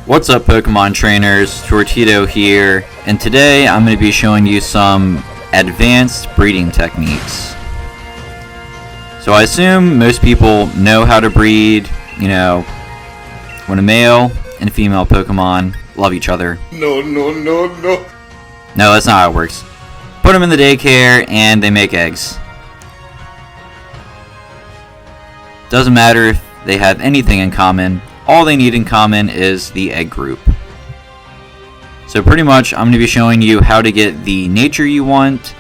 What's up, Pokemon trainers? Tortito here, and today I'm going to be showing you some advanced breeding techniques. So I assume most people know how to breed, when a male and a female Pokemon love each other. No. No, that's not how it works. Put them in the daycare and they make eggs. Doesn't matter if they have anything in common. All they need in common is the egg group. So pretty much I'm going to be showing you how to get the nature you want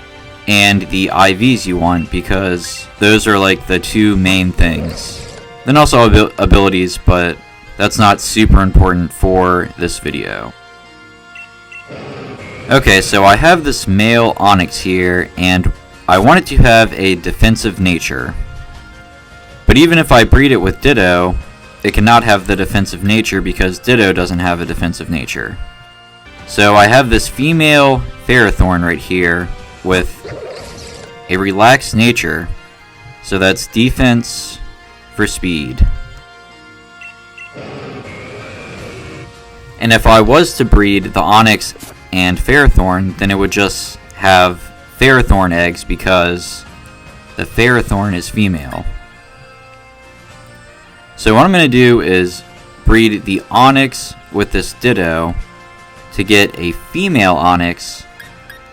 and the IVs you want, because those are like the two main things. Then also abilities, but that's not super important for this video. Okay, so I have this male Onix here, and I want it to have a defensive nature. But even if I breed it with Ditto, it cannot have the defensive nature because Ditto doesn't have a defensive nature. So I have this female Ferrothorn right here with a relaxed nature. So that's defense for speed. And if I was to breed the Onix and Ferrothorn, then it would just have Ferrothorn eggs because the Ferrothorn is female. So what I'm going to do is breed the Onix with this Ditto to get a female Onix.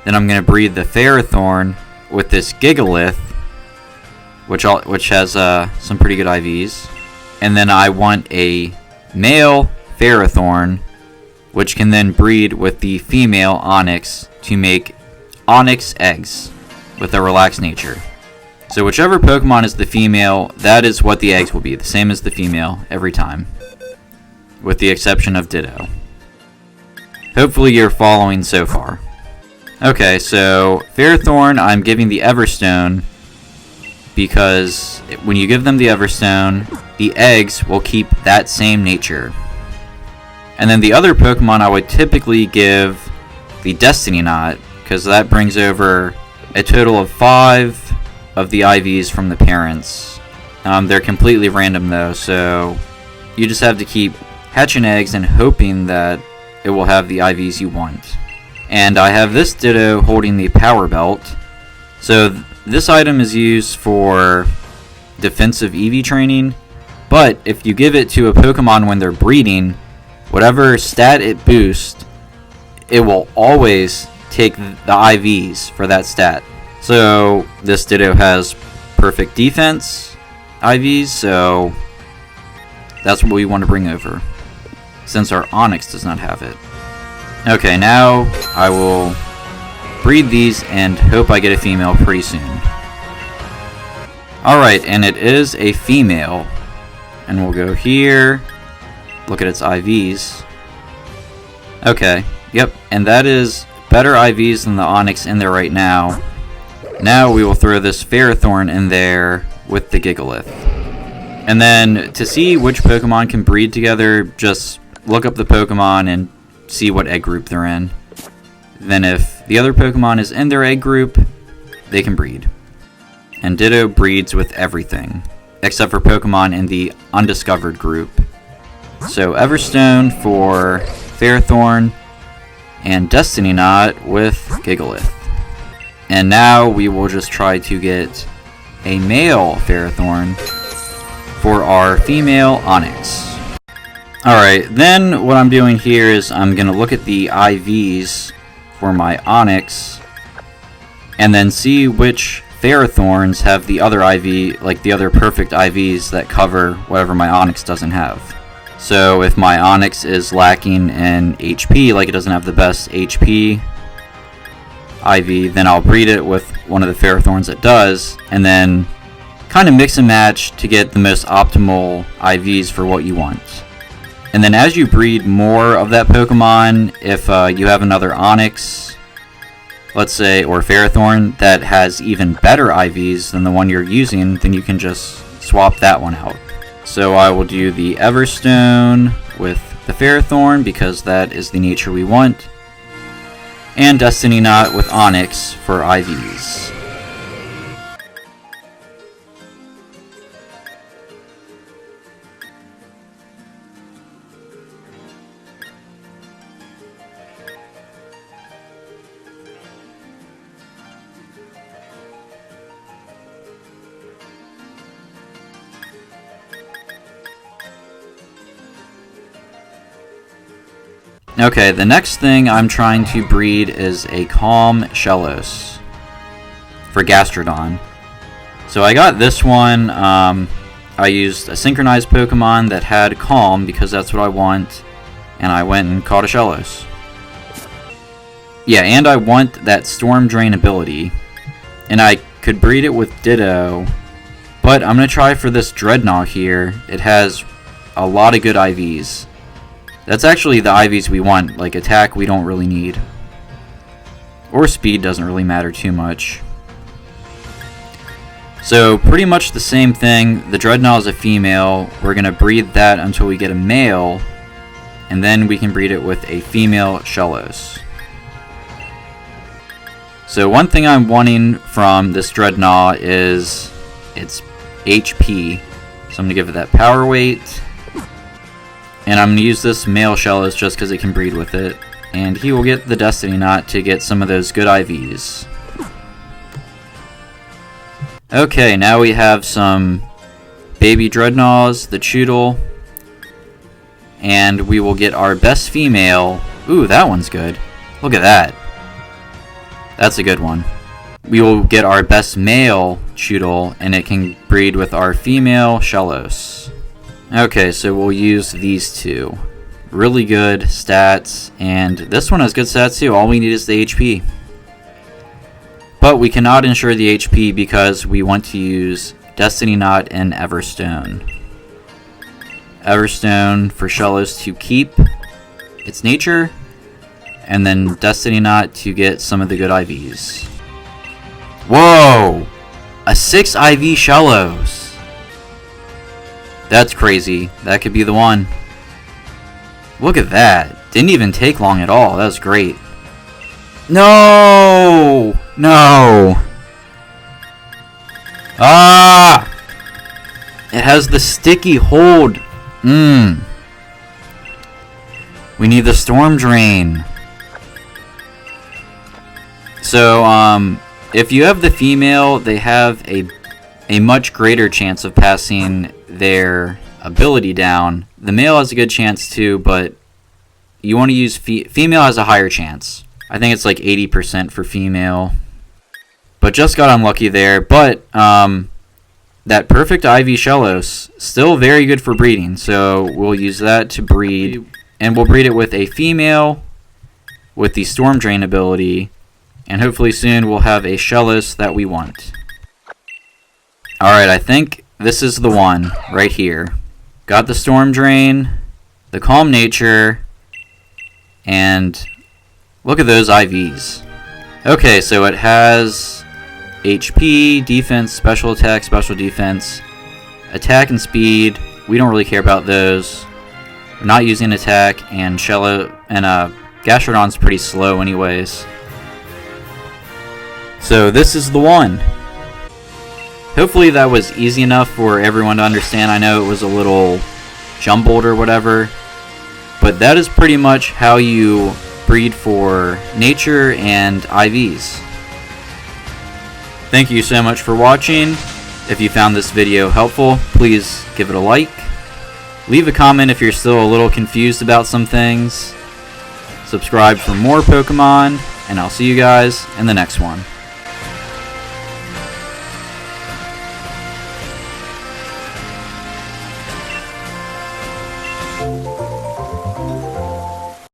Then I'm going to breed the Ferrothorn with this Gigalith, which has some pretty good IVs. And then I want a male Ferrothorn, which can then breed with the female Onix to make Onix eggs with a relaxed nature. So whichever Pokemon is the female, that is what the eggs will be. The same as the female every time, with the exception of Ditto. Hopefully you're following so far. Okay, so Ferrothorn, I'm giving the Everstone because when you give them the Everstone, the eggs will keep that same nature. And then the other Pokemon I would typically give the Destiny Knot, because that brings over a total of 5 of the IVs from the parents. They're completely random though, so you just have to keep hatching eggs and hoping that it will have the IVs you want. And I have this Ditto holding the Power Belt. So this item is used for defensive EV training, but if you give it to a Pokemon when they're breeding, whatever stat it boosts, it will always take the IVs for that stat. So this Ditto has perfect defense IVs, so that's what we want to bring over, since our Onix does not have it. Okay, now I will breed these and hope I get a female pretty soon. Alright, and it is a female. And we'll go here, look at its IVs. Okay, yep, and that is better IVs than the Onix in there right now. Now we will throw this Ferrothorn in there with the Gigalith. And then to see which Pokemon can breed together, just look up the Pokemon and see what egg group they're in. Then if the other Pokemon is in their egg group, they can breed. And Ditto breeds with everything, except for Pokemon in the undiscovered group. So Everstone for Ferrothorn, and Destiny Knot with Gigalith. And now we will just try to get a male Ferrothorn for our female Onix. Alright, then what I'm doing here is I'm going to look at the IVs for my Onix and then see which Ferrothorns have the other IV, like the other perfect IVs that cover whatever my Onix doesn't have. So if my Onix is lacking in HP, like it doesn't have the best HP IV, then I'll breed it with one of the Ferrothorns that does, and then kind of mix and match to get the most optimal IVs for what you want. And then as you breed more of that Pokemon, if you have another Onix, let's say, or Ferrothorn that has even better IVs than the one you're using, then you can just swap that one out. So I will do the Everstone with the Ferrothorn because that is the nature we want, and Destiny Knot with Onix for IVs. Okay, the next thing I'm trying to breed is a Calm Shellos for Gastrodon. So I got this one. I used a synchronized Pokemon that had Calm because that's what I want, and I went and caught a Shellos. Yeah, and I want that Storm Drain ability, and I could breed it with Ditto, but I'm going to try for this Dreadnought here. It has a lot of good IVs. That's actually the IVs we want. Like, attack we don't really need. Or speed doesn't really matter too much. So, pretty much the same thing. The Dreadnought is a female. We're going to breed that until we get a male. And then we can breed it with a female Shellos. So, one thing I'm wanting from this Dreadnought is its HP. So, I'm going to give it that power weight. And I'm going to use this male Shellos just because it can breed with it. And he will get the Destiny Knot to get some of those good IVs. Okay, now we have some baby Dreadnoughts, the Choodle. And we will get our best female. Ooh, that one's good. Look at that. That's a good one. We will get our best male Choodle, and it can breed with our female Shellos. Okay, so we'll use these two. Really good stats, and this one has good stats too. All we need is the HP. But we cannot ensure the HP because we want to use Destiny Knot and Everstone. Everstone for Shellos to keep its nature, and then Destiny Knot to get some of the good IVs. Whoa! A 6 IV Shellos! That's crazy. That could be the one. Look at that. Didn't even take long at all. That was great. No! No! Ah! It has the sticky hold. We need the Storm Drain. So, if you have the female, they have a much greater chance of passing their ability down. The male has a good chance too, but you want to use female has a higher chance. I think it's like 80% for female. But just got unlucky there. But that perfect IV Shellos, still very good for breeding. So we'll use that to breed. And we'll breed it with a female with the Storm Drain ability. And hopefully soon we'll have a Shellos that we want. Alright, I think this is the one right here. Got the Storm Drain, the Calm Nature, and look at those IVs. Okay, so it has HP, defense, special attack, special defense, attack and speed. We don't really care about those. We're not using attack, and Gastrodon's pretty slow anyways. So this is the one. Hopefully that was easy enough for everyone to understand. I know it was a little jumbled or whatever, but that is pretty much how you breed for nature and IVs. Thank you so much for watching. If you found this video helpful, please give it a like. Leave a comment if you're still a little confused about some things. Subscribe for more Pokemon, and I'll see you guys in the next one.